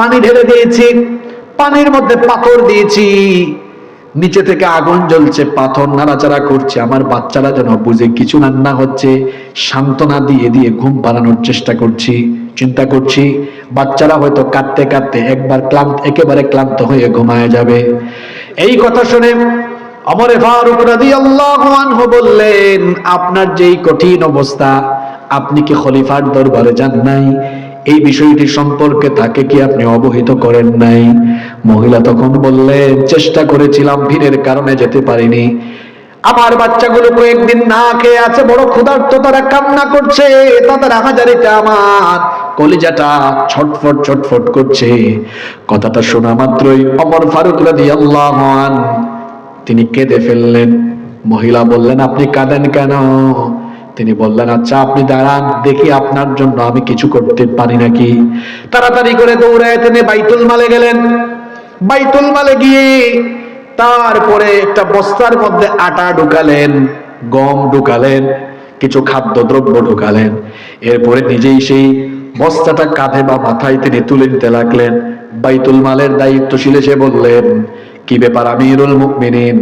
পানি ঢেলে দিয়েছি, পানির মধ্যে পাথর দিয়েছি, নিচে থেকে আগুন জ্বলছে, পাথর নাড়াচাড়া করছে। আমার বাচ্চারা যেন বুঝে কিছু রান্না হচ্ছে, সান্ত্বনা দিয়ে দিয়ে ঘুম পাড়ানোর চেষ্টা করছি। চিন্তা করছি বাচ্চারা হয়তো কাঁদতে কাঁদতে একেবারে ক্লান্ত হয়ে ঘুমায় যাবে। এই কথা শুনে ওমর ফারুক রাদিয়াল্লাহু আনহু বললেন, আপনার যেই কঠিন অবস্থা, আপনি কি খলিফার দরবারে যান নাই? এই বিষয়টি সম্পর্কে তাকে কি আপনি অবহিত করেন নাই? মহিলা তখন বললেন, চেষ্টা করেছিলাম, ভিড়ের কারণে যেতে পারিনি। আমার বাচ্চাগুলো কয়েকদিন না খেয়ে আছে, বড় ক্ষুধার্ত, তারা কান্না করছে, তাদের আহাজারিতে আমার কলিজাটা ছটফট ছটফট করছে। কথাটা শোনা মাত্রই ওমর ফারুক রাদিয়াল্লাহু আনহু তিনি কেঁদে ফেললেন। মহিলা বললেন, আপনি কাঁদেন কেন? তিনি বললেন, আচ্ছা আপনি দাঁড়ান, দেখি আপনার জন্য আমি কিছু করতে পারি নাকি। তাড়াতাড়ি করে দৌড়ায় তিনি বাইতুল মালে গেলেন। বাইতুল মালে গিয়ে তারপরে একটা বস্তার মধ্যে আটা ঢুকালেন, গম ঢুকালেন, কিছু খাদ্যদ্রব্য ঢুকালেন। এরপরে নিজেই সেই বস্তাটা কাঁধে বা মাথায় তিনি তুলে নিতে লাগলেন। বাইতুল মালের দায়িত্বশীল এসে বললেন, কি ব্যাপার আমিরুল মুমিনিন,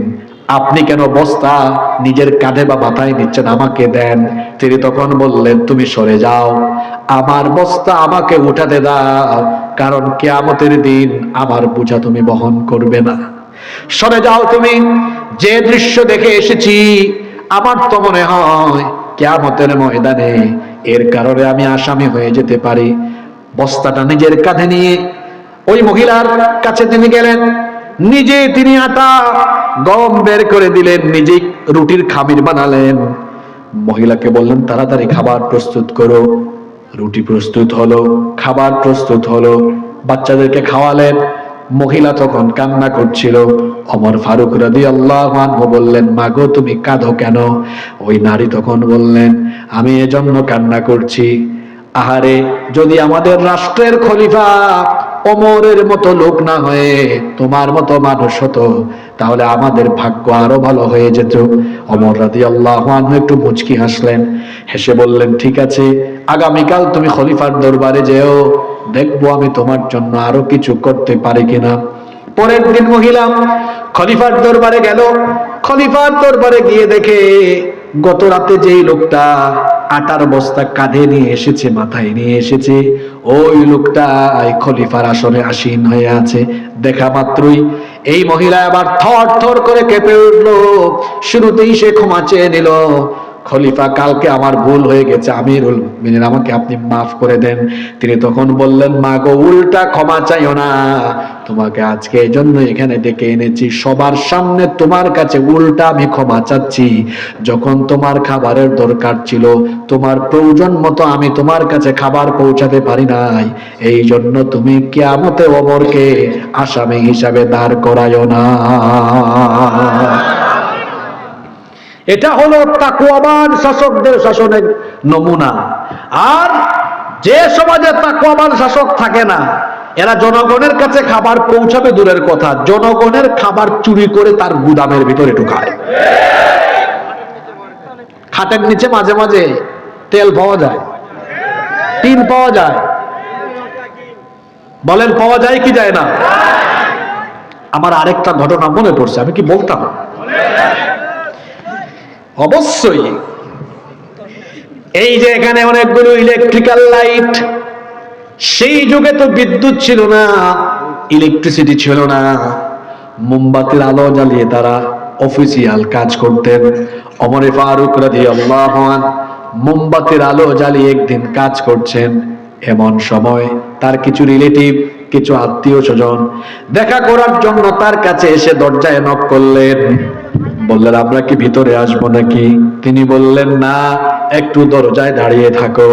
আপনি কেন বস্তা নিজের কাঁধে বা মাথায় নিচ্ছেন? আমাকে দেন। তিনি তখন বললেন, তুমি সরে যাও, আমার বস্তা আমাকে উঠাতে দাও, কারণ কিয়ামতের দিন আমার বোঝা তুমি বহন করবে না। সরে যাও তুমি। যে দৃশ্য দেখে এসেছি, আমার তো মনে হয় কিয়ামতের ময়দানে এর কারণে আমি আসামি হয়ে যেতে পারি। বস্তাটা নিজের কাঁধে নিয়ে ওই মহিলার কাছে তিনি গেলেন। নিজে তিনি আটা গম বের করে দিলেন, নিজেই রুটির খামির বানালেন। মহিলাকে বললেন, তাড়াতাড়ি খাবার প্রস্তুত করো। রুটি প্রস্তুত হলো, খাবার প্রস্তুত হলো, বাচ্চাদেরকে খাওয়ালেন। মহিলা তখন কান্না করছিল। ওমর ফারুক রাদিয়াল্লাহু আনহু বললেন, মাগো তুমি কাঁদো কেন? ওই নারী তখন বললেন, আমি এজন্য কান্না করছি, আহারে যদি আমাদের রাষ্ট্রের খলিফা ওমরের মতো লোক না হয়ে তোমার মতো মানুষ হতো, তাহলে আমাদের ভাগ্য আরো ভালো হয়ে যেত। ওমর রাদিয়াল্লাহু আনহু একটু মুচকি হাসলেন, হেসে বললেন, ঠিক আছে, আগামীকাল তুমি খলিফার দরবারে যেও, দেখবো আমি তোমার জন্য আরো কিছু করতে পারি কিনা। পরের দিন মহিলা খলিফার দরবারে গেল। খলিফার দরবারে গিয়ে দেখে গত রাতে যেই লোকটা আটার বস্তা কাঁধে নিয়ে এসেছে, মাথায় নিয়ে এসেছে, ওই লোকটা খলিফার আসনে আসীন হয়ে আছে। দেখা মাত্রই এই মহিলা আবার থর থর করে কেঁপে উঠলো। শুরুতেই সে ক্ষমা চেয়ে নিল, খলিফা কালকে আমার ভুল হয়ে গেছে, আমিরুল মুমিনিন আমাকে আপনি মাফ করে দেন। তিনি তখন বললেন, মা গো, উল্টা ক্ষমা চাইও না, তোমাকে আজকে এই জন্য এখানে ডেকে এনেছি, সবার সামনে তোমার কাছে উল্টা আমি ক্ষমা চাচ্ছি। যখন তোমার খাবারের দরকার ছিল, তোমার প্রয়োজন মতো আমি তোমার কাছে খাবার পৌঁছাতে পারি নাই, এই জন্য তুমি কিয়ামতে ওমরকে আসামি হিসাবে দাঁড় করায়ও না। এটা হলো তাকওয়াবান শাসকদের শাসনের নমুনা। আর যে সমাজে তাকওয়াবান শাসক থাকে না, এরা জনগণের কাছে খাবার পৌঁছাবে দূরের কথা, জনগণের খাবার চুরি করে তার গুদামের ভিতরে ঢুকায়। খাটের নিচে মাঝে মাঝে তেল পাওয়া যায়, টিন পাওয়া যায়, বলেন পাওয়া যায় কি যায় না? আমার আরেকটা ঘটনা মনে পড়ছে, আমি কি বলতাম? অবশ্যই। এই যে এখানে অনেকগুলো ইলেকট্রিক্যাল লাইট, সেই যুগে তো বিদ্যুৎ ছিল না, ইলেকট্রিসিটি ছিল না, মোমবাতির আলো জ্বালিয়ে তারা অফিসিয়াল কাজ করতেন। ওমর ফারুক রাদিয়াল্লাহু আনহু মোমবাতির আলো জ্বালিয়ে একদিন কাজ করছেন। এমন সময় তার কিছু রিলেটিভ, কিছু আত্মীয় স্বজন দেখা করার জন্য তার কাছে এসে দরজায় নক করলেন। বললেন, আমরা কি ভিতরে আসবো নাকি? তিনি বললেন, না, একটু দরজায় দাঁড়িয়ে থাকো।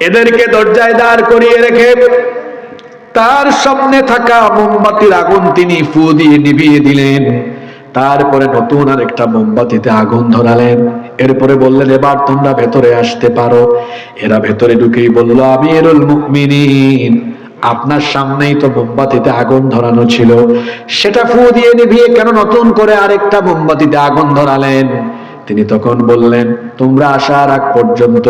এদেরকে দরজায় দাঁড় করিয়ে রেখে তার সামনে থাকা মোমবাতির আগুন তিনি ফু দিয়ে নিভিয়ে দিলেন। তারপরে নতুন আরেকটা মোমবাতিতে আগুন ধরালেন। এরপরে বললেন, এবার তোমরা ভেতরে আসতে পারো। এরা ভেতরে ঢুকেই বলল, আমিরুল মুমিনিন, আপনার সামনেই তো মোমবাতিতে আগুন ধরানো ছিল, সেটা ফু দিয়ে নিভিয়ে কেন নতুন করে আরেকটা মোমবাতিতে আগুন ধরালেন? তিনি তখন বললেন, তোমরা আসার আগ পর্যন্ত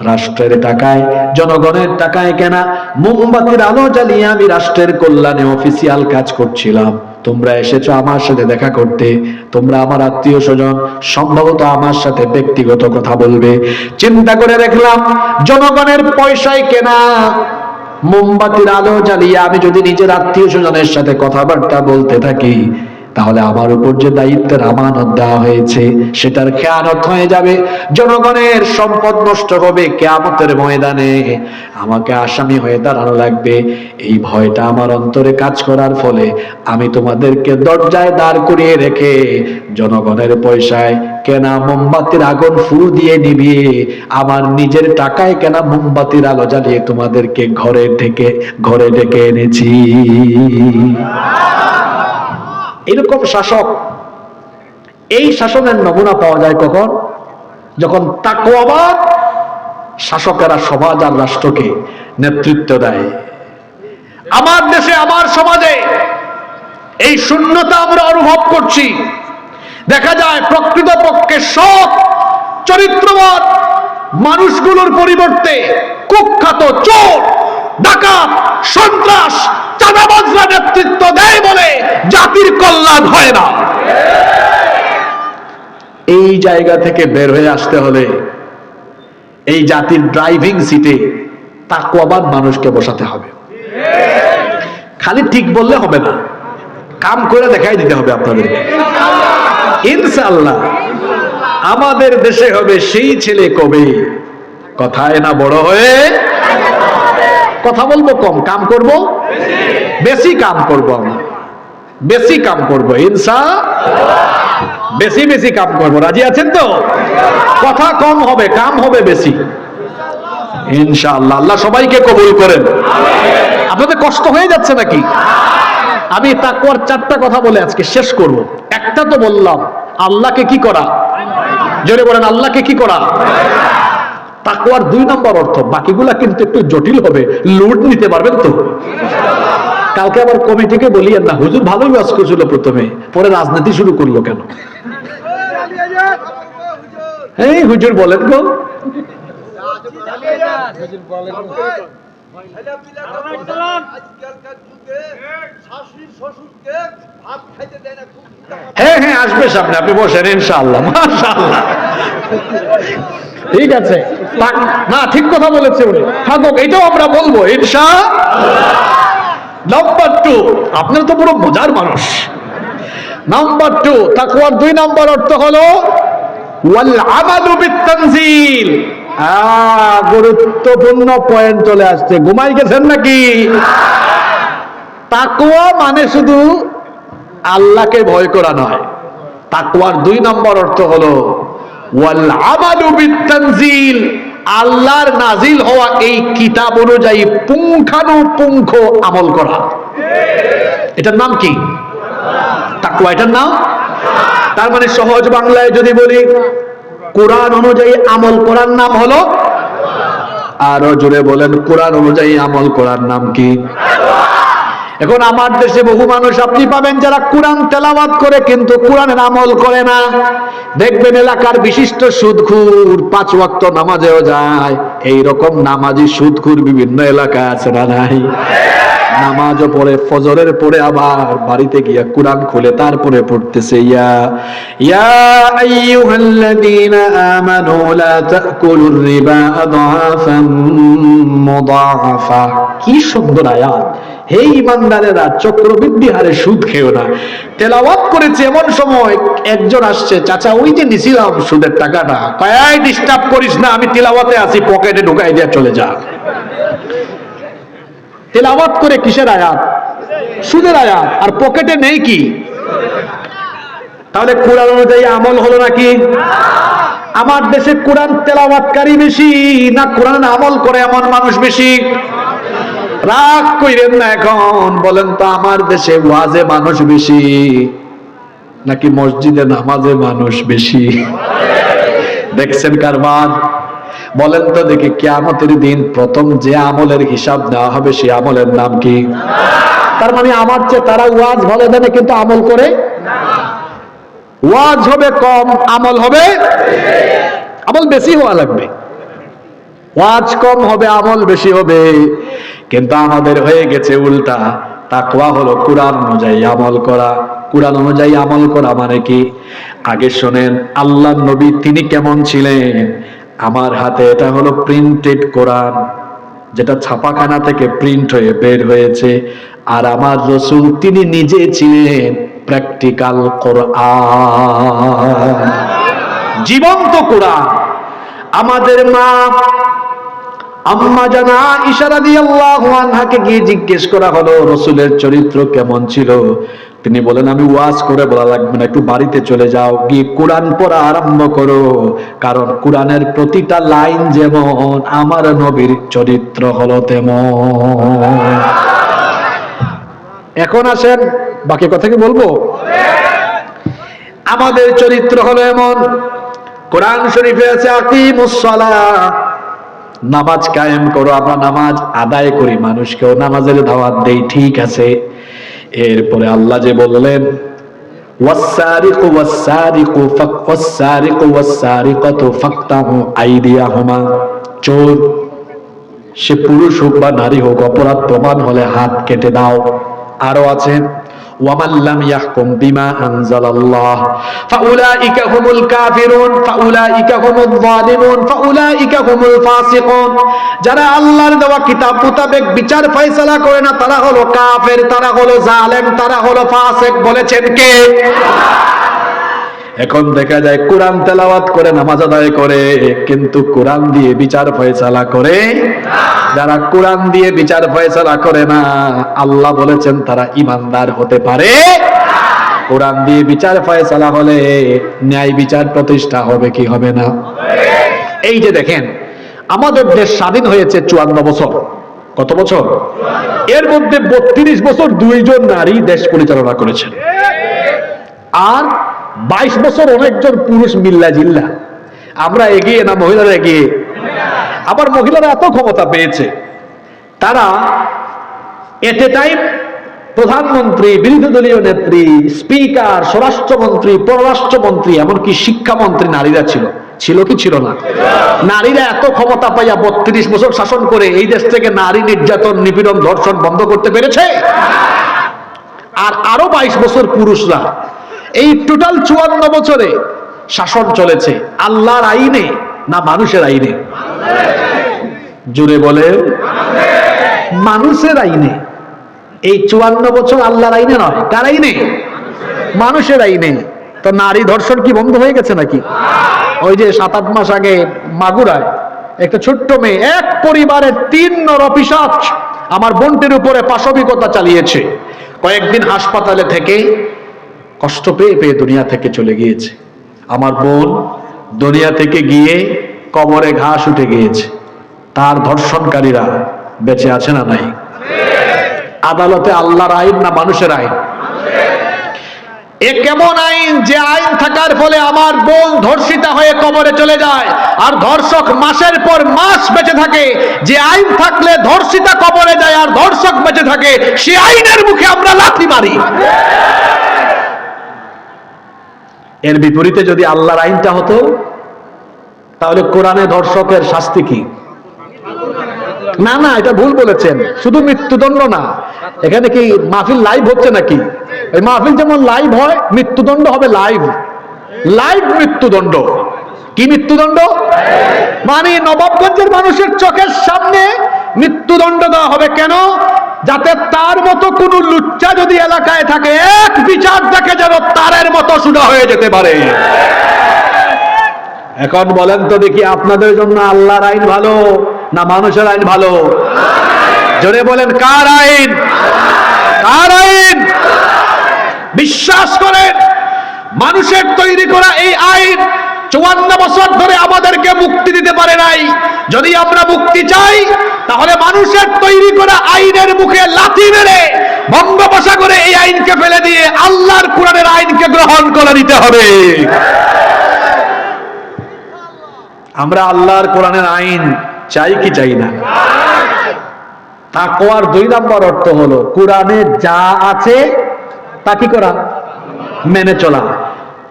রাষ্ট্রের টাকায়, জনগণের টাকায় কেনা মোমবাতির আলো জ্বালিয়ে আমি রাষ্ট্রের কল্যাণে অফিসিয়াল কাজ করছিলাম। তোমরা এসেছো আমার সাথে দেখা করতে, তোমরা আমার আত্মীয় স্বজন, সম্ভবত আমার সাথে ব্যক্তিগত কথা বলবে। চিন্তা করে দেখলাম জনগণের পয়সায় কেনা মোমবাতির আলো জ্বালিয়ে আমি যদি নিজের আত্মীয় স্বজনের সাথে কথাবার্তা বলতে থাকি, তাহলে আমার উপর যে দায়িত্বের আমানত দেওয়া হয়েছে সেটার খেয়ানত হয়ে যাবে, জনগণের সম্পদ নষ্ট হবে, কিয়ামতের ময়দানে আমাকে আসামি হয়ে দাঁড়ানো লাগবে। এই ভয়টা আমার অন্তরে কাজ করার ফলে আমি তোমাদেরকে দরজায় দাঁড় করিয়ে রেখে জনগণের পয়সায় কেনা মোমবাতির আগুন ফু দিয়ে নিভিয়ে আমার নিজের টাকায় কেনা মোমবাতির আলো জ্বালিয়ে তোমাদেরকে ঘরে ডেকে এনেছি। এরকম শাসক, এই শাসনের নমুনা পাওয়া যায় কখন? যখন তাকওয়াবান শাসকেরা সমাজ আর রাষ্ট্রকে নেতৃত্ব দেয়। আমার দেশে, আমার সমাজে এই শূন্যতা আমরা অনুভব করছি। দেখা যায় প্রকৃতপক্ষে সৎ চরিত্রবান মানুষগুলোর পরিবর্তে কুখ্যাত চোর, ডাকাত, সন্ত্রাস, চাঁদাবাজরা নেতৃত্ব দেয় বলে জাতির কল্যাণ হয় না। এই জায়গা থেকে বের হয়ে আসতে হলে এই জাতির ড্রাইভিং সিটে তাকওয়াবান মানুষকে বসাতে হবে। খালি ঠিক বললে হবে না, কাম করে দেখাই দিতে হবে আপনাদেরকে। ইনশাআল্লাহ আমাদের দেশে হবে সেই ছেলে কবে কথায় না বড় হয়ে, কথা বলবো কম, কাম করব বেশি, কাম করব আমরা বেশি, কাম করব ইনশাআল্লাহ, বেশি বেশি কাম করব। রাজি আছেন তো? কথা কম হবে, কাম হবে বেশি ইনশাআল্লাহ। আল্লাহ সবাইকে কবুল করেন। আপনাদের কষ্ট হয়ে যাচ্ছে নাকি? আমি তাকওয়ার 4টা কথা বলে আজকে শেষ করব। একটা তো বললাম আল্লাহকে কি করা, জোরে বলেন আল্লাহকে কি করা। তাকওয়ার 2 নম্বর অর্থ, বাকিগুলা কিন্তু একটু জটিল হবে, লোড নিতে পারবেন তো? কালকে আবার কমিটিকে বলিয়েন না, হুজুর ভালোই ওয়াজ করছিল প্রথমে, পরে রাজনীতি শুরু করলো কেন? এই হুজুর বলেন গো, হ্যাঁ হ্যাঁ আসবে সামনে, আপনি বসেন ইনশাআল্লাহ। মাশাআল্লাহ, ঠিক আছে না, ঠিক কথা বলেছে উনি, থাকুক, এটাও আমরা বলবো ইনশাআল্লাহ। নাম্বার 2, আপনারা তো পুরো মজার মানুষ। নাম্বার 2, তাকওয়ার 2 নম্বর অর্থ হলো ওয়াল আমালু বিত-তানজিল। গুরুত্বপূর্ণ পয়েন্ট চলে আসছে, ঘুমাই গেছেন নাকি? তাকওয়া মানে শুধু আল্লাহকে ভয় করা নয়, তাকওয়ার 2 নম্বর অর্থ হলো ওয়াল আমালু বিত-তানজিল, আল্লাহর নাজিল হওয়া এই কিতাব অনুযায়ী পুঙ্খানুপুঙ্খ আমল করা। এটার নাম কি? তাকওয়া, এটার নাম। তার মানে সহজ বাংলায় যদি বলি, কোরআন অনুযায়ী আমল করার নাম হলো, আরো জোরে বলেন, কোরআন অনুযায়ী আমল করার নাম কি? এখন আমার দেশে বহু মানুষ আপনি পাবেন যারা কোরআন তেলাওয়াত করে কিন্তু কোরআনের আমল করে না। দেখবেন এলাকার বিশিষ্ট সুদখোর 5 ওয়াক্ত নামাজেও যায়, এই রকম নামাজি সুদখোর বিভিন্ন এলাকায় আছে না নাই? নামাজও পড়ে, ফজরের পরে আবার বাড়িতে গিয়া কোরআন খুলে তারপরে পড়তেছে ইয়া আইয়ুহাল্লাযীনা আমানু লা তাকুলুর রিবা আদআফাম মুদাআফা। কি সুন্দর আয়াত! হে ঈমানদারেরা, চক্রবৃদ্ধি হারে সুদ খেও না। তেলাওয়াত করেছে, এমন সময় একজন আসছে, চাচা ওই যে নিছিলাম সুদের টাকাটা, কয় ডিস্টার্ব করিস না, আমি তেলাওয়াতে আছি, পকেটে ঢুকাই দিয়া চলে যা। তেলাওয়াত করে কিসের আয়াত? সুদের আয়াত, আর পকেটে নেই কি? তাহলে কোরআন অনুযায়ী আমল হলো নাকি? আমার দেশে কোরআন তেলাওয়াতকারী বেশি না কোরআন আমল করে এমন মানুষ বেশি? রাগ কইরেন না এখন, বলেন তো আমার দেশে ওয়াজে মানুষ বেশি নাকি মসজিদে নামাজে মানুষ বেশি? দেখছেন কারবার? বলেন তো দেখি, কিয়ামতের দিন প্রথম যে আমলের হিসাব দেওয়া হবে সেই আমলের নাম কি? তার মানে আমার চেয়ে তারা ওয়াজ ভালো জানে কিন্তু আমল করে না। ওয়াজ হবে কম, আমল হবে, আমল বেশি হওয়া লাগবে। ওয়াজ কম হবে, আমল বেশি হবে। কিন্তু আমাদের হয়ে গেছে উল্টা। তাকওয়া হলো কোরআন অনুযায়ী আমল করা। কোরআন অনুযায়ী আমল করা মানে কি? আগে শোনেন, আল্লাহর নবী তিনি কেমন ছিলেন। আমার হাতে এটা হলো প্রিন্টেড কোরআন, যেটা ছাপাখানা থেকে প্রিন্ট হয়ে বের হয়েছে। আর আমার রাসূল তিনি নিজে ছিলেন প্র্যাকটিক্যাল কোরআন, জীবন্ত কোরআন। আমাদের মা আম্মা জানা আয়েশা রাদিয়াল্লাহু আনহাকে গিয়ে জিজ্ঞেস করা হলো রাসূলের চরিত্র কেমন ছিল। তিনি বলেন, আমি ওয়াজ করে বলা লাগবে না, একটু বাড়িতে চলে যাও, গিয়ে কোরআন পড়া আরম্ভ করো। কারণ কোরআনের প্রতিটা লাইন যেমন, আমার নবীর চরিত্র হলো তেমন। এখন আসেন, বাকি কথা কি বলবো? আমাদের চরিত্র হলো এমন। কোরআন শরীফে আছে আকিমুস সালাহ, নামাজ কায়েম করো। আমরা নামাজ আদায় করি, মানুষকেও নামাজের দাওয়াত দেই, ঠিক আছে। এরপরে আল্লাহ যে বললেন, ওয়াসসারিকু ওয়াসসারিকু ওয়াসসারিকু ওয়াসসারিকাতু ফাকতাহু আইদিয়াহুমা, চোর সে পুরুষ হোক বা নারী হোক, অপরাধ প্রমাণ হলে হাত কেটে দাও। আরো আছে, ওয়ামান লাম ইয়াহকুম বিমা আনজালাল্লাহ ফাউলাইকা হুমুল কাফিরুন ফাউলাইকা হুমুয যালিমুন ফাউলাইকা হুমুল ফাসিকুন। যারা আল্লাহর দেওয়া কিতাব মোতাবেক বিচার ফয়সালা করে না, তারা হলো কাফের, তারা হলো জালেম, তারা হলো ফাসিক। বলেছেন কে? এখন দেখা যায় কোরআন তেলাওয়াত করে, নামাজ আদায় করে, কিন্তু কোরআন দিয়ে বিচার ফয়সালা করে না। যারা কোরআন দিয়ে বিচার ফয়সালা করে না, আল্লাহ বলেছেন তারা ঈমানদার হতে পারে না। কোরআন দিয়ে বিচার ফয়সালা হলে ন্যায় বিচার প্রতিষ্ঠা হবে কি হবে না? এই যে দেখেন, আমাদের দেশ স্বাধীন হয়েছে 54 বছর। কত বছর? এর মধ্যে 32 বছর দুইজন নারী দেশ পরিচালনা করেছেন, আর 22 বছর অনেকজন পুরুষ মিল্লা জিল্লা। আমরা এগিয়ে না মহিলারা এগিয়ে? আবার মহিলারা এত ক্ষমতা পেয়েছে, তারা এট এ টাইম প্রধানমন্ত্রী, বিরোধী দলীয় নেত্রী, স্পিকার, স্বরাষ্ট্রমন্ত্রী, পররাষ্ট্রমন্ত্রী, এমনকি শিক্ষামন্ত্রী নারীরা ছিল। ছিল কি ছিল না? নারীরা এত ক্ষমতা পাইয়া 32 বছর শাসন করে এই দেশ থেকে নারী নির্যাতন, নিপীড়ন, ধর্ষণ বন্ধ করতে পেরেছে? আর আরো 22 বছর পুরুষরা। এই টোটাল 54 বছরে শাসন চলেছে আল্লাহর আইনে না মানুষের আইনে? জোরে বলে, মানুষের আইনে। এই 54 বছর আল্লাহর আইনে নয়, কার আইনে? মানুষের আইনে। তো নারী ধর্ষণ কি বন্ধ হয়ে গেছে নাকি? ওই যে 7-8 মাস আগে মাগুরায় একটা ছোট্ট মেয়ে, এক পরিবারের 3 নরপিশাচ আমার বোনটির উপরে পাশবিকতা চালিয়েছে। কয়েকদিন হাসপাতালে থেকে কষ্ট পেয়ে পেয়ে দুনিয়া থেকে চলে গিয়েছে। আমার বোন দুনিয়া থেকে গিয়ে কবরে ঘাস উঠে গিয়েছে। তার ধর্ষণকারীরা বেঁচে আছে না নাই? আদালতে আল্লাহর আইন না মানুষের আইন? এ কেমন আইন যে আইন থাকার ফলে আমার বোন ধর্ষিতা হয়ে কবরে চলে যায়, আর ধর্ষক মাসের পর মাস বেঁচে থাকে? যে আইন থাকলে ধর্ষিতা কবরে যায় আর ধর্ষক বেঁচে থাকে, সে আইনের মুখে আমরা লাথি মারি। এর বিপরীতে যদি আল্লাহর আইনটা হতো, তাহলে কোরআনে ধর্ষকের শাস্তি কি? না না, এটা ভুল বলেছেন। শুধু মৃত্যুদণ্ড না, এখানে কি মাহফিল লাইভ হচ্ছে নাকি? এই মাহফিল যেমন লাইভ হয়, মৃত্যুদণ্ড হবে লাইভ। লাইভ মৃত্যুদণ্ড। কি মৃত্যুদণ্ড? মানে নবাবগঞ্জের মানুষের চোখের সামনে মৃত্যুদণ্ড দেওয়া হবে। কেন? যাতে তার মতো কোন লুচ্চা যদি এলাকায় থাকে, এক বিচার দেখে যেন তারের মতো সোজা হয়ে যেতে পারে। এখন বলেন তো দেখি, আপনাদের জন্য আল্লাহর আইন ভালো না মানুষের আইন ভালো? জোরে বলেন, কার আইন? কার আইন? বিশ্বাস করেন, মানুষের তৈরি করা এই আইন 54 বছর ধরে আমাদেরকে মুক্তি দিতে পারে নাই। যদি আমরা মুক্তি চাই, তাহলে মানুষের তৈরি করা আইনের মুখে লাথি মেরে বঙ্গোপসাগরে এই আইনকে ফেলে দিয়ে আল্লাহর কোরআনের আইনকে গ্রহণ করে নিতে হবে। আমরা আল্লাহর কোরআনের আইন চাই কি চাই না? তাকওয়ার 2 নম্বর অর্থ হলো কোরআনে যা আছে তা কি করা? মেনে চলা।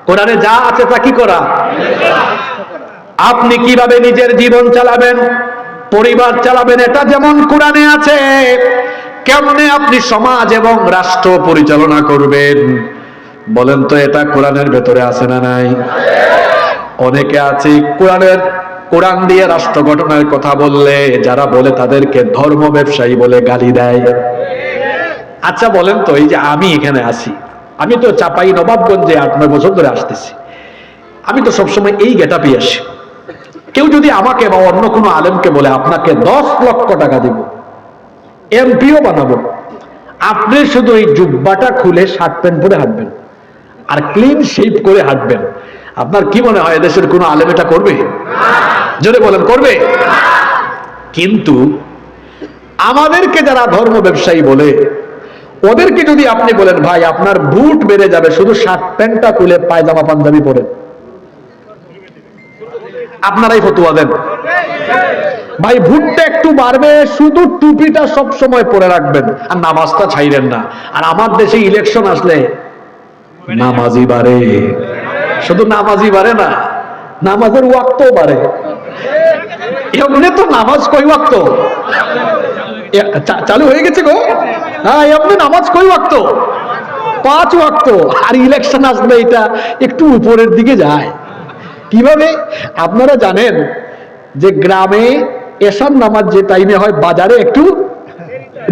কোরআনে যা আছে তা কি করা। আপনি কিভাবে নিজের জীবন চালাবেন, পরিবার চালাবেন, এটা যেমন কোরআনে আছে, কেমনে আপনি সমাজ এবং রাষ্ট্র পরিচালনা করবেন বলেন তো, এটা কোরআনের ভেতরে আছে না নাই? অনেকে আছে কোরআন দিয়ে রাষ্ট্র গঠনের কথা বললে যারা বলে তাদেরকে ধর্ম ব্যবসায়ী বলে গালি দেয়। আচ্ছা বলেন তো, এই যে আমি এখানে আছি, আমি তো চাপাই নবাবগঞ্জে 8-9 বছর ধরে আসতেছি, আমি তো সবসময় এই গেটআপে আসি। কেউ যদি আমাকে বা অন্য কোনো আলেমকে বলে আপনাকে 10 লক্ষ টাকা দিব, এমপিও বানাবো, আপনি শুধু এই জুব্বাটা খুলে শার্ট প্যান্ট পরে হাঁটবেন আর ক্লিন শেভ করে হাঁটবেন, আপনার কি মনে হয় এদেশের কোনো আলেম এটা করবে? জোরে বলেন, করবে? কিন্তু আমাদেরকে যারা ধর্ম ব্যবসায়ী বলে, ওদেরকে যদি আপনি বলেন ভাই আপনার বুট বেড়ে যাবে শুধু শার্ট প্যান্টটা খুলে পায়জামা পাঞ্জাবি পরে, আপনারাই ফতোয়া দেন ভাই ভুট্টা একটু বাড়বে শুধু টুপিটা সব সময় পরে রাখবেন আর নামাজটা ছাইরেন না। আর আমার দেশে ইলেকশন আসলে নামাজি বাড়ে, শুধু নামাজি বাড়ে না, নামাজের ওয়াক্তও বাড়ে। এমনি তো নামাজ কই ওয়াক্ত চালু হয়ে গেছে গো, হ্যাঁ এমনি নামাজ কই ওয়াক্ত? 5 ওয়াক্ত। আর ইলেকশন আসলে এটা একটু উপরের দিকে যায়। কিভাবে? আপনারা জানেন যে গ্রামে এশার নামাজ যে টাইমে হয়, বাজারে একটু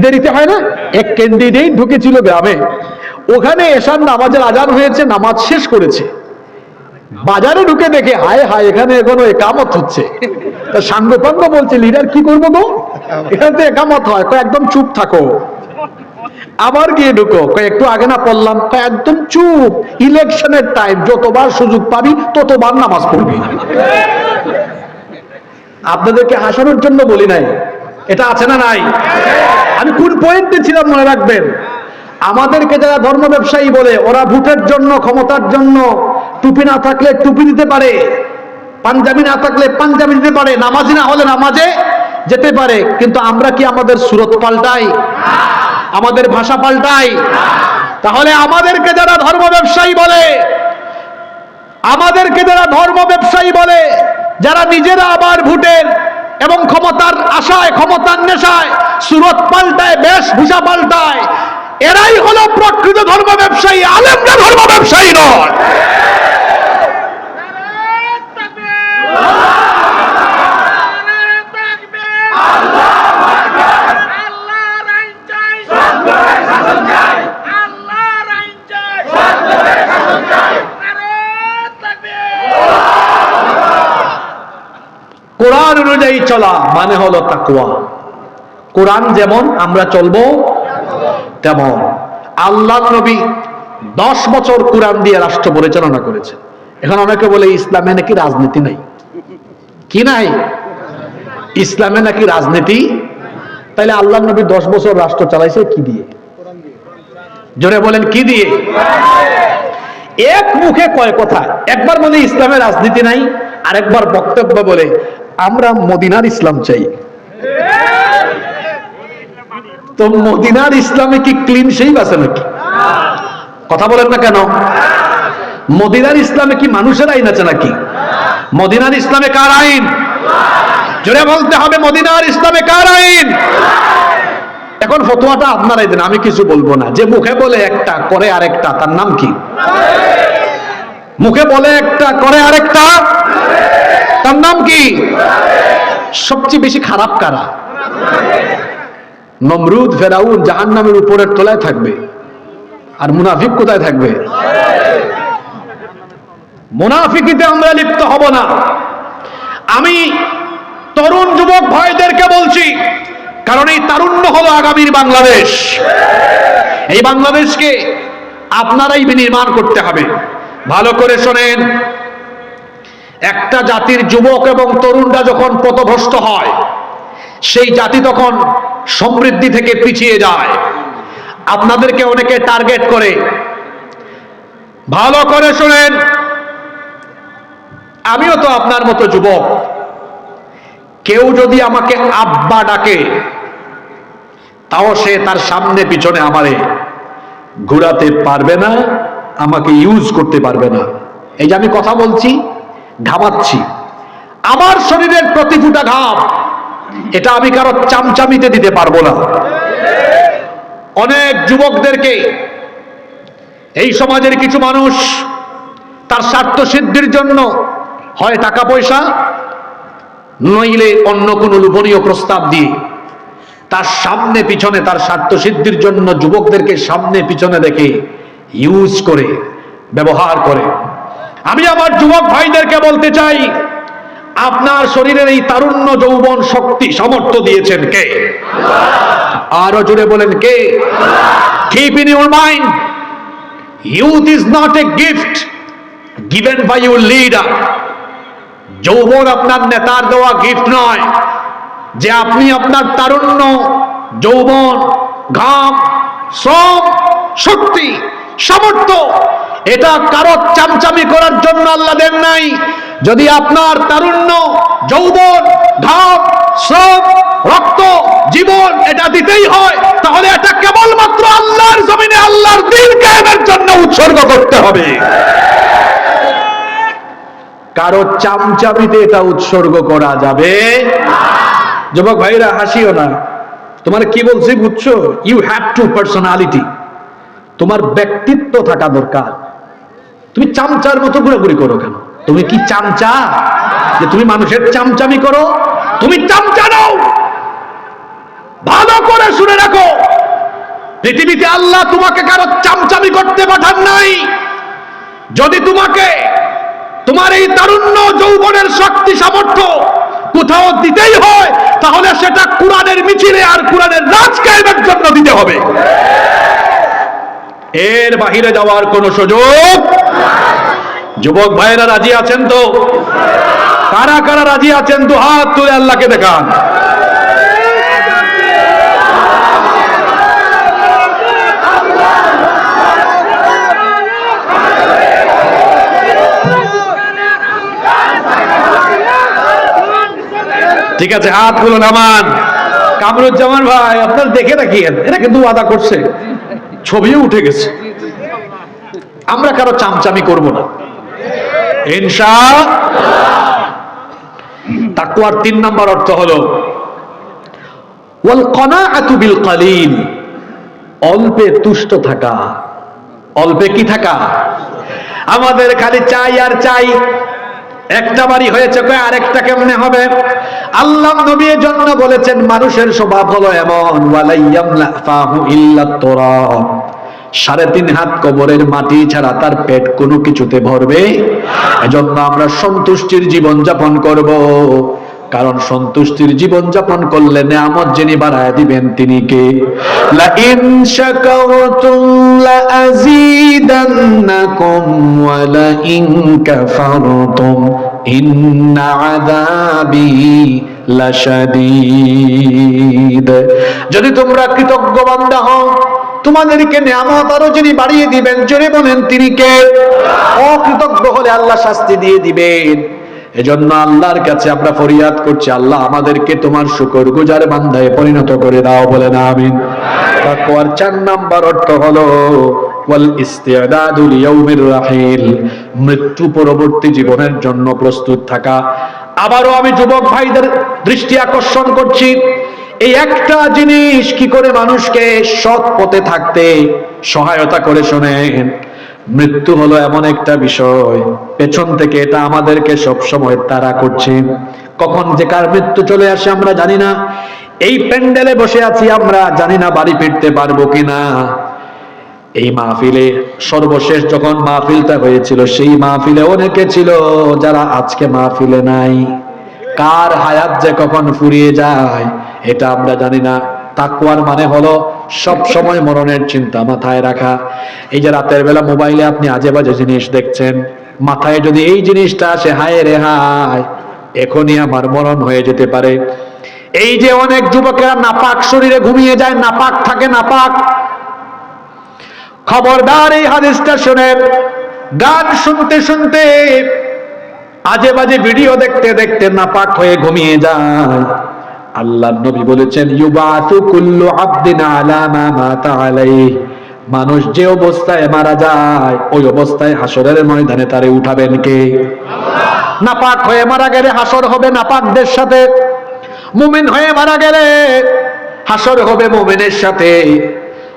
দেরিতে হয় না? এক ক্যান্ডিডেট ঢুকেছিল গ্রামে, ওখানে এশার নামাজের আজান হয়েছে, নামাজ শেষ করেছে, বাজারে ঢুকে দেখে হায় হায় এখানে এখনো একামত হচ্ছে। তা সাঙ্গপাঙ্গ বলছে লিডার কি করবো গো, এখানে তো একামত হয়। একদম চুপ থাকো। আবার গিয়ে ঢুকো, একটু আগে না পড়লাম, একদম চুপ, ইলেকশনের টাইম, যতবার সুযোগ পাবি ততবার নামাজ পড়বি। আপনাদেরকে হাসানোর জন্য বলি নাই, এটা আছে না নাই? আমি কোন পয়েন্টে ছিলাম মনে রাখবেন। আমাদেরকে যারা ধর্ম ব্যবসায়ী বলে, ওরা ভোটের জন্য, ক্ষমতার জন্য টুপি না থাকলে টুপি দিতে পারে, পাঞ্জাবি না থাকলে পাঞ্জাবি দিতে পারে, নামাজি না হলে নামাজে যেতে পারে। কিন্তু আমরা কি আমাদের সুরত পাল্টাই? আমাদের ভাষা পাল্টাই? তাহলে আমাদেরকে যারা ধর্ম ব্যবসায়ী বলে, আমাদেরকে যারা ধর্ম ব্যবসায়ী বলে, যারা নিজেরা আবার ভোটের এবং ক্ষমতার আশায়, ক্ষমতার নেশায় সুরত পাল্টায়, বেশভূষা পাল্টায়, এরাই হলো প্রকৃত ধর্ম ব্যবসায়ী। আলেমরা ধর্ম ব্যবসায়ী নয়। কোরআন অনুযায়ী চলা মানে হলো তাকওয়া। কোরআন যেমন আমরা চলবো তেমন। আল্লাহ নবী 10 বছর কোরআন দিয়ে রাষ্ট্র পরিচালনা করেছে। এখন অনেকে বলে ইসলামে নাকি রাজনীতি নাই। কি নাই? ইসলামে নাকি রাজনীতি? তাইলে আল্লাহ নবী 10 বছর রাষ্ট্র চালাইছে কি দিয়ে? জোরে বলেন, কি দিয়ে? এক মুখে কয় কথা, একবার বলে ইসলামে রাজনীতি নাই, আরেকবার বক্তব্য বলে আমরা মদিনার ইসলাম চাই। তো মদিনার ইসলামে কি ক্লিন শেভ আছে নাকি? কথা বলেন না কেন? মদিনার ইসলামে কি মানুষের আইন আছে নাকি? মদিনার ইসলামে কার আইন? জোরে বলতে হবে, মদিনার ইসলামে কার আইন? এখন ফতোয়াটা আপনারাই দেন, আমি কিছু বলবো না। যে মুখে বলে একটা করে আরেকটা, তার নাম কি? মুখে বলে একটা করে আরেকটা, তার নাম কি? সবচেয়ে বেশি খারাপ কারা? নমরুদ, ফেরাউন জাহান্নামের উপরের তলায় থাকবে, আর মুনাফিক কোথায় থাকবে? মুনাফিকিতে আমরা লিপ্ত হব না। আমি তরুণ যুবক ভাইদেরকে বলছি, কারণ এই তারুণ্য হলো আগামীর বাংলাদেশ। এই বাংলাদেশকে আপনারাই বিনির্মাণ করতে হবে। ভালো করে শোনেন, একটা জাতির যুবক এবং তরুণরা যখন পথভ্রষ্ট হয়, সেই জাতি তখন সমৃদ্ধি থেকে পিছিয়ে যায়। আপনাদেরকে অনেকে টার্গেট করে। ভালো করে শোনেন, আমিও তো আপনার মতো যুবক। কেউ যদি আমাকে আব্বা ডাকে, তাও সে তার সামনে পিছনে আমারে ঘুরাতে পারবে না, আমাকে ইউজ করতে পারবে না। এই যে আমি কথা বলছি, ঘামাচ্ছি, আমার শরীরের প্রতি ফুটা ঘাম, এটা আমি কারো চামচামিতে দিতে পারবো না। অনেক যুবকদেরকে এই সমাজের কিছু মানুষ তার স্বার্থ সিদ্ধির জন্য হয় টাকা পয়সা নইলে অন্য কোনো লোভনীয় প্রস্তাব দিয়ে তার সামনে পিছনে তার স্বার্থ সিদ্ধির জন্য যুবকদেরকে সামনে পিছনে দেখে ইউজ করে, ব্যবহার করে। আমি আমার যুবক ভাইদেরকে বলতে চাই, আপনার শরীরের এই তারুণ্য, যৌবন, শক্তি, সামর্থ্য দিয়েছেন কে? আরো জোরে বলেন কে? Keep in your mind, youth is not a gift given by your leader. যৌবন আপনার নেতার দেওয়া গিফট নয়, যে আপনি আপনার তারুণ্য, যৌবন, ঘাম, শ্রম, শক্তি, সামর্থ্য এটা কারো চামচামি করার জন্য আল্লাহ দেন নাই। যদি আপনার তারুণ্য, যৌবন, ঘাম, শ্রম, রক্ত, জীবন এটা দিতেই হয়, তাহলে এটা কেবলমাত্র আল্লাহর জমিনে আল্লাহর দ্বীন কায়েমের জন্য উৎসর্গ করতে হবে। কারো চামচামিতে এটা উৎসর্গ করা যাবে না। যুবক ভাইরা হাসিও না, তোমার কি বলছি বুঝছো? ইউ হ্যাভ টু পার্সোনালিটি, তোমার ব্যক্তিত্ব থাকা দরকার। তুমি চামচার মতো ঘোরাঘুরি করো কেন? তুমি কি চামচা যে তুমি মানুষের চামচামি করো? তুমি চামচা নও। ভালো করে শুনে রাখো, পৃথিবীতে আল্লাহ তোমাকে কারো চামচামি করতে পাঠান নাই। যদি তোমাকে তোমার এই তারুণ্য, যৌবনের শক্তি, সামর্থ্য কোথাও দিতেই হয়, তাহলে সেটা কোরআনের মিছিলে আর কোরআনের রাজ কায়েমের জন্য দিতে হবে। এর বাহিরে যাওয়ার কোনো সুযোগ। যুবক ভাইয়েরা রাজি আছেন তো? কারা কারা রাজি আছেন তো হাত তুলে আল্লাহকে দেখান। ঠিক আছে, হাতগুলো নামান। কামরুজ্জামান ভাই, আপনার দেখে রাখিয়েন, এরা কিন্তু ওয়াদা করছে, ছবিও উঠে গেছে। আমরা কারো চামচামি করব না ইনশাআল্লাহ। তাকওয়ার 3 নম্বর অর্থ হলো ওয়াল কানাআতু বিল কালিল, অল্পে তুষ্ট থাকা। অল্পে কি থাকা? আমাদের খালি চাই আর চাই। একটা বাড়ি হয়েছে, কয় আরেকটা কেমনে হবে? আল্লাহ নবীর জন্য বলেছেন মানুষের স্বভাব হলো এমন, ওয়ালাইয়ামলা ফাহু ইল্লা তুরাব, 3.5 হাত কবরের মাটি ছাড়া তার পেট কোনো কিছুতে ভরবে। এজন্য আমরা সন্তুষ্টির জীবন যাপন করব, কারণ সন্তুষ্টির জীবন যাপন করলে নিয়ামত যিনি বাড়ায় দিবেন তিনি কে? লা ইন শাকারতুম লা আযীদান্নাকুম ওয়া লা ইন কাফারতুম ইন্না আযাবি লাশাদীদ। যদি তোমরা কৃতজ্ঞ বান্দা হও, তোমাদেরকে নিয়ামত আরো যিনি বাড়িয়ে দিবেন, জোরে বলেন তিনি কে? অকৃতজ্ঞ হলে আল্লাহ শাস্তি দিয়ে দিবেন। এজন্য আল্লাহর কাছে আমরা ফরিয়াদ করছি, আল্লাহ আমাদেরকে তোমার শুকরগুজার বান্দায় পরিণত করে দাও, বলে না আমিন। তাকওয়ার 4 নাম্বার অর্থ হলো ওয়াল ইস্তিআদাদু লিয়াউমির রাহিল, মৃত্যু পরবর্তী জীবনের জন্য প্রস্তুত থাকা। আবারও আমি যুবক ভাইদের দৃষ্টি আকর্ষণ করছি, এই একটা জিনিস কি করে মানুষকে সৎ পথে থাকতে সহায়তা করে শোনেন। মৃত্যু হলো এমন একটা বিষয়, পেছন থেকে এটা আমাদেরকে সব সময় তাড়া করছে। কখন যে কার মৃত্যু চলে আসে আমরা জানি না। এই প্যান্ডেলে বসে আছি আমরা, জানি না বাড়ি ফিরতে পারবো কিনা। এই মাহফিলে সর্বশেষ যখন মাহফিলটা হয়েছিল, সেই মাহফিলে অনেকে ছিল যারা আজকে মাহফিলে নাই। কার হায়াত যে কখন ফুরিয়ে যায় এটা আমরা জানি না। তাকওয়ার মানে হলো সব সময় মরণের চিন্তা মাথায় রাখা। এই যে রাতের বেলা মোবাইলে আপনি আজে বাজে জিনিস দেখছেন, মাথায় যদি এই জিনিসটা আসে, হায় রে হায়, এখনই আমার মরণ হয়ে যেতে পারে। এই যে অনেক যুবকেরা নাপাক শরীরে ঘুমিয়ে যায়, নাপাক থাকে, নাপাক। খবরদার এই হাদিসটা শুনেন। গান শুনতে শুনতে, আজে বাজে ভিডিও দেখতে দেখতে নাপাক হয়ে ঘুমিয়ে যায়। আল্লাহর নবী বলেছেন, ইউবাতু কুল্লু আবদিন আলা মা মাতা আলাইহি, মানুষ যে অবস্থায় মারা যায় ওই অবস্থায় হাসরের ময়দানে তারে উঠাবেন কে? নাপাক হয়ে মারা গেলে হাসর হবে নাপাকদের সাথে, মুমিন হয়ে মারা গেলে হাসর হবে মুমিনের সাথে।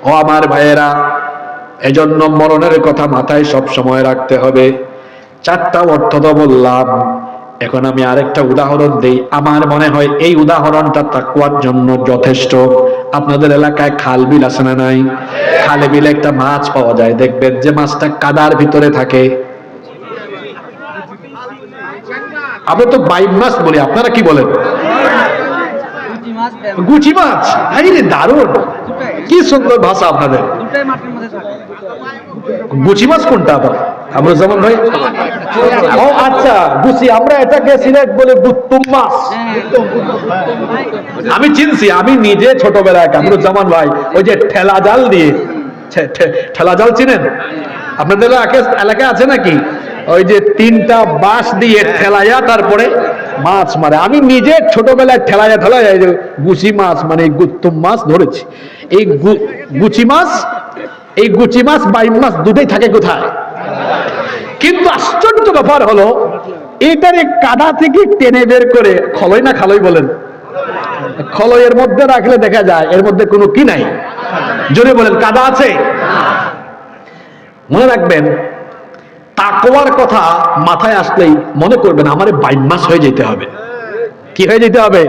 ও আমার ভাইয়েরা, এজন্য মরণের কথা মাথায় সব সময় রাখতে হবে। চারটা অর্থ তো বললাম, এখন আমি আরেকটা উদাহরণ দেই। আমার মনে হয় এই উদাহরণটা তাকওয়ার জন্য যথেষ্ট। আপনাদের এলাকায় খাল বিল আছে না নাই? খালে বিলে একটা মাছ পাওয়া যায়, দেখবেন যে মাছটা কাদার ভিতরে থাকে। আমরা তো বাইম মাছ বলি, আপনারা কি বলেন? গুচি মাছ। আরে দারুণ, কি সুন্দর ভাষা আপনাদের। গুচি মাছ কোনটা আবার? আমরা যেমন ভাই, ও আচ্ছা গুচি, আমরা এটাকে সিলেট বলে গুত্তুম মাছ। আমি চিনছি, আমি নিজে ছোটবেলায় কামরুজ্জামান ভাই ওই যে ঠেলা জাল দিয়ে, ঠেলা জাল চিনেন? আপনাদের এলাকায় আছে নাকি? ওই যে তিনটা বাঁশ দিয়ে ঠেলাইয়া তারপরে মাছ মারে। আমি নিজে ছোটবেলায় ঠেলাইয়া এই যে গুচি মাছ মানে গুত্তুম মাছ ধরেছি। এই গুচি মাছ বাইম মাছ দুটোই থাকে কোথায়? কিন্তু আশ্চর্য ব্যাপার হলো, এটারে কাদা থেকে টেনে বের করে, খলই না খালই বলেন, খলইয়ের মধ্যে রাখলে দেখা যায় এর মধ্যে কোনো কি নাই। জোরে বলেন, কাদা আছে। মনে রাখবেন, তাকওয়ার কথা মাথায় আসলেই মনে করবেন আমারে বাইম মাছ হয়ে যেতে হবে। কি হয়ে যেতে হবে?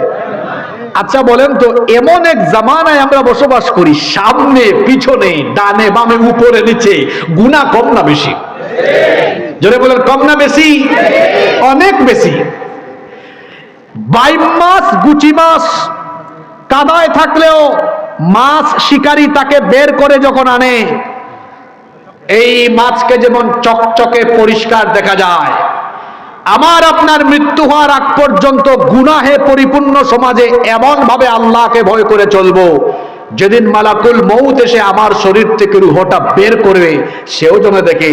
আচ্ছা বলেন তো, এমন এক জামানায় আমরা বসবাস করি, সামনে পিছনে ডানে বামে উপরে নিচে গুনাহ কম না বেশি? জোরে বলেন, কম না বেশি? অনেক বেশি। বাইম মাছ, গুচি মাছ কাদায় থাকলেও মাছ শিকারী তাকে বের করে যখন আনে, এই মাছকে যেমন চকচকে পরিষ্কার দেখা যায়, আমার আপনার মৃত্যু হওয়ার আগ পর্যন্ত গুনাহে পরিপূর্ণ সমাজে এমন ভাবে আল্লাহকে ভয় করে চলবো, যেদিন মালাকুল মউত এসে আমার শরীর থেকে রূহটা বের করবে, সেও যেন দেখে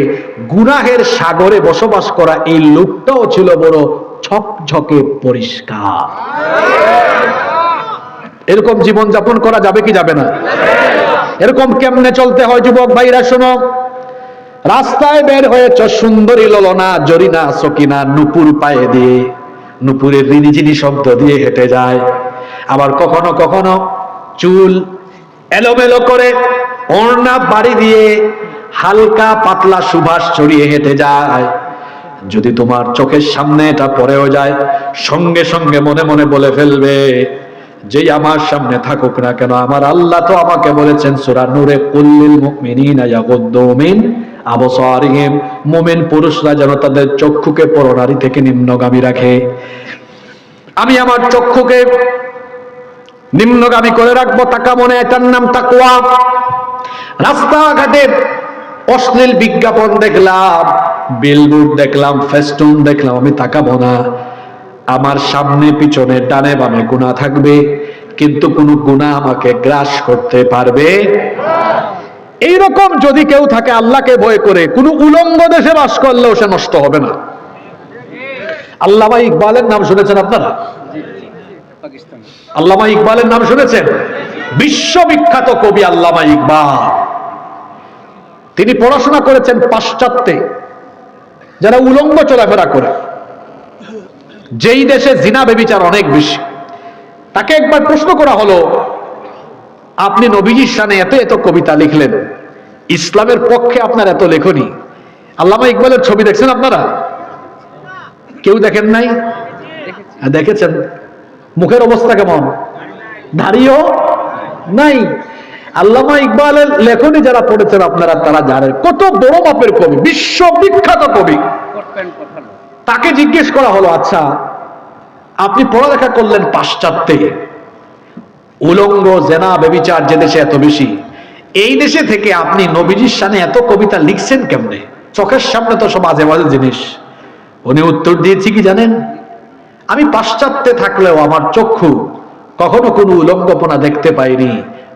গুনাহের সাগরে বসবাস করা এই লোকটাও ছিল বড় ঝকঝকে পরিষ্কার। এরকম জীবন যাপন করা যাবে কি যাবে না? এরকম কেমনে চলতে হয় যুবক ভাইরা শোনো। রাস্তায় বের হয়েছ, সুন্দরী ললনা জরিনা সকিনা নুপুর পায়ে দিয়ে, নুপুরের রিনিঝিনি শব্দ দিয়ে হেঁটে যায়। আবার কখনো কখনো চুল এলোমেলো করে ওড়না বাড়ি দিয়ে হালকা পাতলা সুবাস ছড়িয়ে হেঁটে যায়। যদি তোমার চোখের সামনে এটা পড়েও যায়, সঙ্গে সঙ্গে মনে মনে বলে ফেলবে, যেই আমার সামনে থাকুক না কেন, আমার আল্লাহ তো আমাকে বলেছেন সূরা নূরে, কুল্লিল মুমিনিনা ইয়াগুদ্দু মিন আবসারিহিম, মুমিন পুরুষরা যেন তাদের চক্ষুকে পরনারী থেকে নিম্নগামী রাখে। আমি আমার চক্ষুকে নিম্নগামী করে রাখবো তাকা মনে, এটার নাম তাকওয়া। রাস্তাঘাটে অশ্লীল বিজ্ঞাপন দেখলাম, বিলবোর্ড দেখলাম, ফেস্টুন দেখলাম, আমি তাকাবো না। আমার সামনে পিছনে ডানে বামে গুনাহ থাকবে, কিন্তু কোনো গুনাহ আমাকে গ্রাস করতে পারবে না। এইরকম যদি কেউ থাকে আল্লাহকে ভয় করে, কোন উলঙ্গ দেশে বাস করলেও সে নষ্ট হবে না। আল্লামা ইকবালের নাম শুনেছেন আপনারা? আল্লামা ইকবালের নাম শুনেছেন? বিশ্ববিখ্যাত কবি আল্লামা ইকবাল। তিনি পড়াশোনা করেছেন পাশ্চাত্যে, যারা উলঙ্গ চলাফেরা করে, যেই দেশে জিনা ব্যভিচার অনেক বেশি। তাকে একবার প্রশ্ন করা হলো, আপনি নবীজির শানে এত এত কবিতা লিখলেন, ইসলামের পক্ষে আপনার এত লেখনী, আল্লামা ইকবালের ছবি দেখছেন আপনারা? কেউ দেখেন নাই? দেখেছেন? মুখের অবস্থা কেমন? দাড়িও নাই। আল্লামা ইকবালের লেখনী যারা পড়েছেন আপনারা তারা জানেন কত বড় মাপের কবি, বিশ্ববিখ্যাত কবি। তাকে জিজ্ঞেস করা হলো, আচ্ছা আপনি পড়ালেখা করলেন পাশ্চাত্যে, উলঙ্গ জেনা ব্যভিচার যে দেশে এত বেশি, এই দেশে থেকে আপনি নবীজির শানে এত কবিতা লিখছেন কেমনে? চোখের সামনে তো সব আজে বাজে জিনিস। উনি উত্তর দিয়েছি কি জানেন? আমি পাশ্চাত্যে থাকলেও আমার চক্ষু কখনো কোনো উলঙ্গপনা দেখতে পাইনি,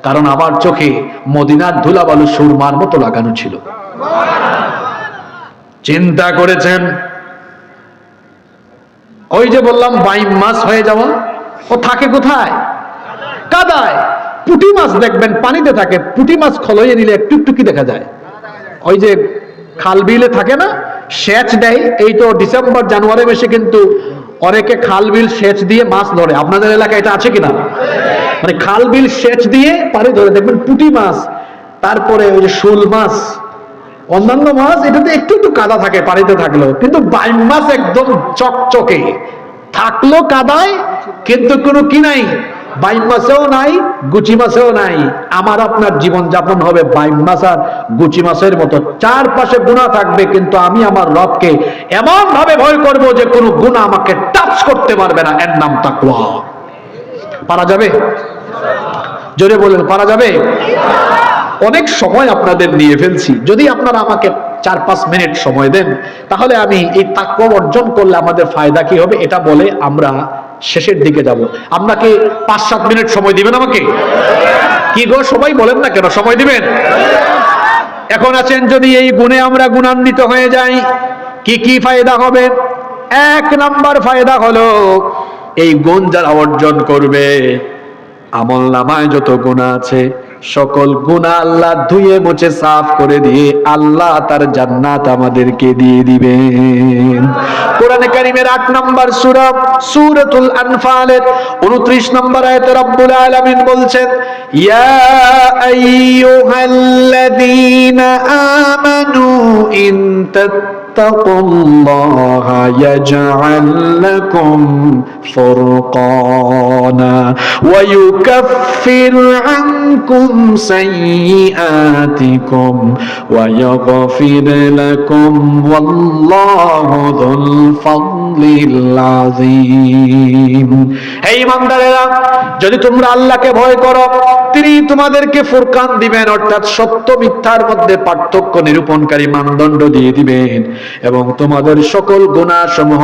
কারণ আমার চোখে মদিনার ধুলাবালু সুরমার মতো লাগানো ছিল। চিন্তা করেছেন? ওই যে বললাম বাইম মাছ হয়ে যাওয়া, ও থাকে কোথায়? কাদায়। পুঁটি মাছ দেখবেন পানিতে থাকে, পুঁটি মাছ খলইয়ে নিলে একটু একটু কি দেখা যায়, ওই যে খাল বিলে থাকে না সেচ দেয়, এই তো ডিসেম্বর জানুয়ারি মাসে কিন্তু অনেকে খাল বিল সেচ দিয়ে মাছ ধরে। আপনাদের এলাকায় এটা আছে কিনা? মানে খাল বিল সেচ দিয়ে পানি ধরে, দেখবেন পুঁটি মাছ, তারপরে ওই যে শোল মাছ, অন্যান্য মাছ এটাতে একটু একটু কাদা থাকে পানিতে থাকলেও, কিন্তু বাইম মাছ একদম চকচকে, থাকলো কাদায় কিন্তু কোনো কি নাই, বাইম মাছেও নাই, গুচি মাছেও নাই। আমার আপনার জীবন যাপন হবে বাইম মাছ আর গুচি মাছের মতো, চারপাশে গুনাহ থাকবে, কিন্তু আমি আমার রবকে এমন ভাবে ভয় করব যে কোনো গুনাহ আমাকে টাচ করতে পারবে না। এর নাম তাকওয়া। পারা যাবে? জোরে বলেন, পারা যাবে? অনেক সময় আপনাদের নিয়ে ফেলছি, যদি আপনারা আমাকে 4-5 মিনিট সময় দেন তাহলে আমি এই তাকওয়া অর্জন করলে আমাদের ফায়দা কি হবে এটা বলে আমরা শেষের দিকে যাব। আপনাকে 5-7 মিনিট সময় দিবেন আমাকে? কি গো সবাই বলেন না কেন, সময় দিবেন? এখন আছেন, যদি এই গুণে আমরা গুণান্বিত হয়ে যাই কি কি ফায়দা হবে? 1 নাম্বার ফায়দা হলো, এই গুণ যারা অর্জন করবে আমল নামায় যত গুনাহ আছে সকল গুনাহ আল্লাহ ধুয়ে মুছে সাফ করে দিয়ে আল্লাহ তার জান্নাত আমাদেরকে দিয়ে দিবেন। কোরআনে কারীমের 8 নম্বর সূরা সূরাতুল আনফালের 29 নম্বর আয়াতে রব্বুল আলামিন বলছেন, ইয়া আইয়ুহাল্লাযীনা আমানু ইন তাত্তাকুল্লাহা ইয়াজআল লাকুম ফুরকানা ওয়া ইউকাফির আনকুম সাইয়্যাতিকুম ওয়া ইয়াগফির লাকুম ওয়াল্লাহু যুল ফাদলিল আযীম। হে ঈমানদারেরা, যদি তোমরা আল্লাহকে ভয় করো তিনি তোমাদেরকে ফুরকান দিবেন, অর্থাৎ সত্য মিথ্যার মধ্যে পার্থক্য নিরূপণকারী মানদণ্ড দিয়ে দিবেন এবং তোমাদের সকল গুনাহ সমূহ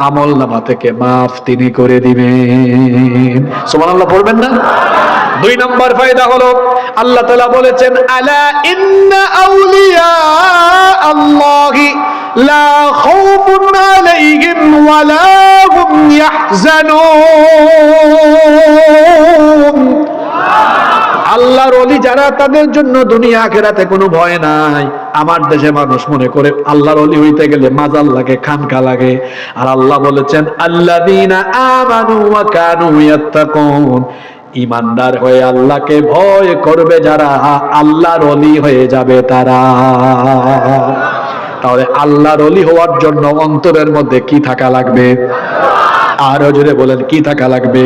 আমলনামা থেকে মাফ তিনি করে দিবেন। সুবহানাল্লাহ পড়বেন না? 2 নম্বর ফায়দা হলো, আল্লাহ তাআলা বলেছেন, আলা ইন্না আউলিয়া আল্লাহি লা খাউফুন আলাইহিম ওয়া লা হুম ইয়াহজানুন। আল্লাহর ওলি যারা তাদের জন্য দুনিয়া আখিরাতে কোনো ভয় নাই। আমার দেশে মানুষ মনে করে আল্লাহর ওলি হইতে গেলে মাজার লাগে, খানকা লাগে, আর আল্লাহ বলেছেন আল্লাযীনা আমানু ওয়া কানু ইয়াত্তাকুন, ঈমানদার হয়ে আল্লাহকে ভয় করবে যারা, আল্লাহর ওলি হয়ে যাবে তারা। তাহলে আল্লাহর ওলি হওয়ার জন্য অন্তরের মধ্যে কি থাকা লাগবে? আরো জোরে বলেন, কি থাকা লাগবে?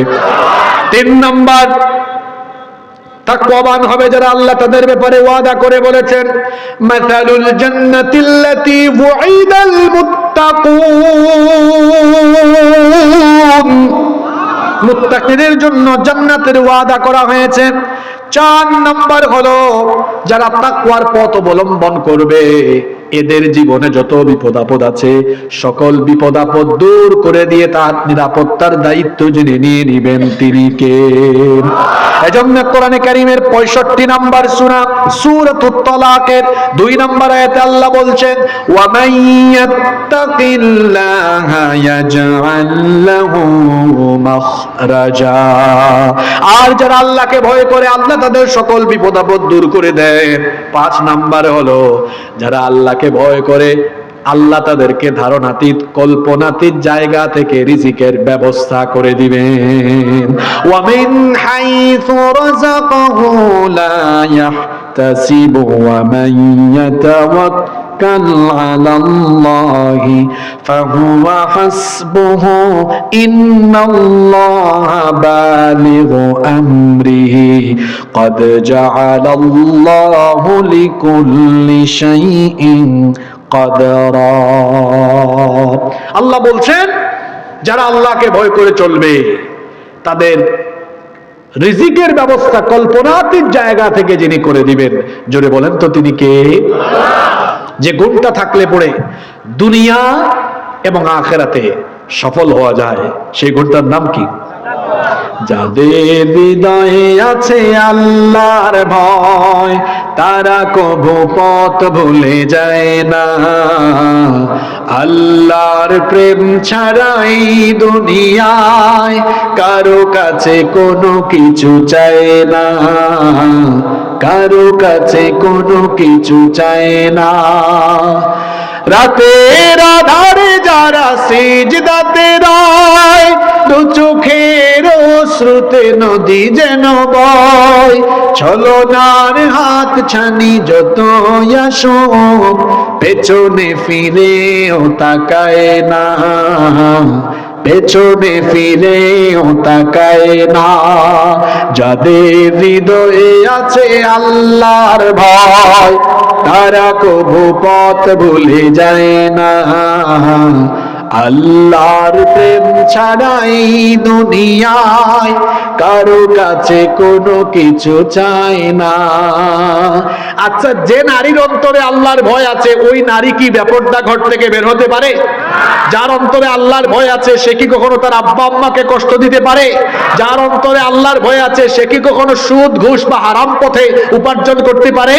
3 নাম্বার, তাকওয়াবান হবে যারা আল্লাহ তাদের ব্যাপারে ওয়াদা করে বলেছেন, মাসালুল জান্নাতিল্লাতী ওয়িদাল মুত্তাকুন, মুত্তাকিদের জন্য জান্নাতের ওয়াদা করা হয়েছে। 4 নম্বর হলো, যারা তাকওয়ার পথ অবলম্বন করবে এদের জীবনে যত বিপদ আপদ আছে সকল বিপদ আপদ দূর করে দিয়ে তার নিরাপত্তার দায়িত্ব যিনি নিয়ে নিবেন তিনি কে? এজন্য কোরআনে কারীমের 65 নম্বর সূরা সূরাতুত তালাকের 2 নম্বর আয়াতে আল্লাহ বলছেন, ওয়া মান ইয়াত্তাকিল্লাহা ইয়াজআল লাহু মাখরাজা, আর যারা আল্লাহকে ভয় করে আল্লাহ তাদের সকল বিপদ আপদ দূর করে দেন। 5 নম্বর হলো, যারা আল্লাহকে ভয় করে আল্লাহ তাদেরকে ধারণাতীত কল্পনাতীত জায়গা থেকে রিজিকের ব্যবস্থা করে দিবেন। ওয়া মিন হাইথু রাযাকাহু লা ইয়াহতাসিবু ওয়া মান ইয়াতাওয়াক্কাল আলাল্লাহি ফাহুয়া হাসবুহু ইন্নাল্লাহা বালিগু আমরিহি ক্বাদ জাআলাল্লাহু লিকুল্লি শাইইন কদরা। আল্লাহ বলছেন, যারা আল্লাহকে ভয় করে চলবে তাদের রিজিকের ব্যবস্থা কল্পনাতীত জায়গা থেকে যিনি করে দিবেন। জোরে বলেন তো তিনি কে? যে গুণটা থাকলে পড়ে দুনিয়া এবং আখিরাতে সফল হওয়া যায়, সেই গুণটার নাম কি? যাদের হৃদয়ে আছে আল্লাহর ভয়, তারা কভু পথ ভুলে যায় না। আল্লাহর প্রেম ছাড়াই দুনিয়ায় কারো কাছে কোনো কিছু চায় না, কারো কাছে কোনো কিছু চায় না। রাতের আধারে যারা সিজদাতে রয়, দু চোখের অশ্রুতে নদী যেন বয়। ছলনার হাত ছানি যত আসুক, পেছনে ফিরেও তাকায় না, পেছনে ফিরেও তাকায় না। যাদের হৃদয়ে আছে আল্লাহর ভয়, তারা কভু পথ ভুলে যায় না। আল্লাহর প্রেম ছাড়াই দুনিয়ায় কারো কাছে কোনো কিছু চায় না। আচ্ছা, যে নারীর অন্তরে আল্লাহর ভয় আছে, ওই নারী কি বেপরদা ঘর থেকে বের হতে পারে? যার অন্তরে আল্লাহর ভয় আছে, সে কি কখনো তার আব্বা আম্মাকে কষ্ট দিতে পারে? যার অন্তরে আল্লাহর ভয় আছে, সে কি কখনো সুদ ঘুষ বা হারাম পথে উপার্জন করতে পারে?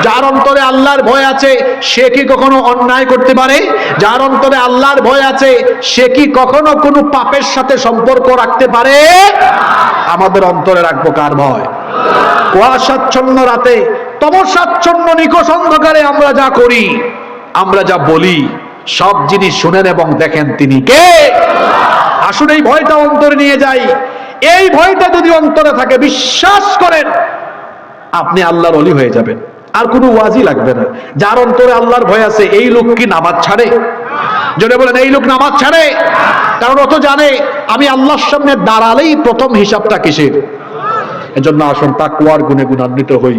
যার অন্তরে আল্লাহর ভয় আছে, সে কি কখনো অন্যায় করতে পারে? যার অন্তরে আল্লাহর ভয় আছে, সে কি কখনো কোনো পাপের সাথে সম্পর্ক রাখতে পারে? আমাদের অন্তরে রাখবো কার ভয়? কুয়াশাচ্ছন্ন রাতে, তমসাচ্ছন্ন নিকষ অন্ধকারে আমরা যা করি, আমরা যা বলি, সব জিনিস শুনেন এবং দেখেন তিনি কে। আসলে এই ভয়টা অন্তরে নিয়ে যাই। এই ভয়টা যদি অন্তরে থাকে, বিশ্বাস করেন আপনি আল্লাহর ওলি হয়ে যাবেন, আর কোনো ওয়াজই লাগবে না। যার অন্তরে আল্লাহর ভয় আছে, এই লোক কি নামাজ ছাড়ে? যদি বলেন এই লোক নামাজ ছাড়ে, কারণ ও তো জানে আমি আল্লাহর সামনে দাঁড়ালেই প্রথম হিসাবটা কিসের। এজন্য আসুন তাকওয়ার গুণে গুণান্বিত হই।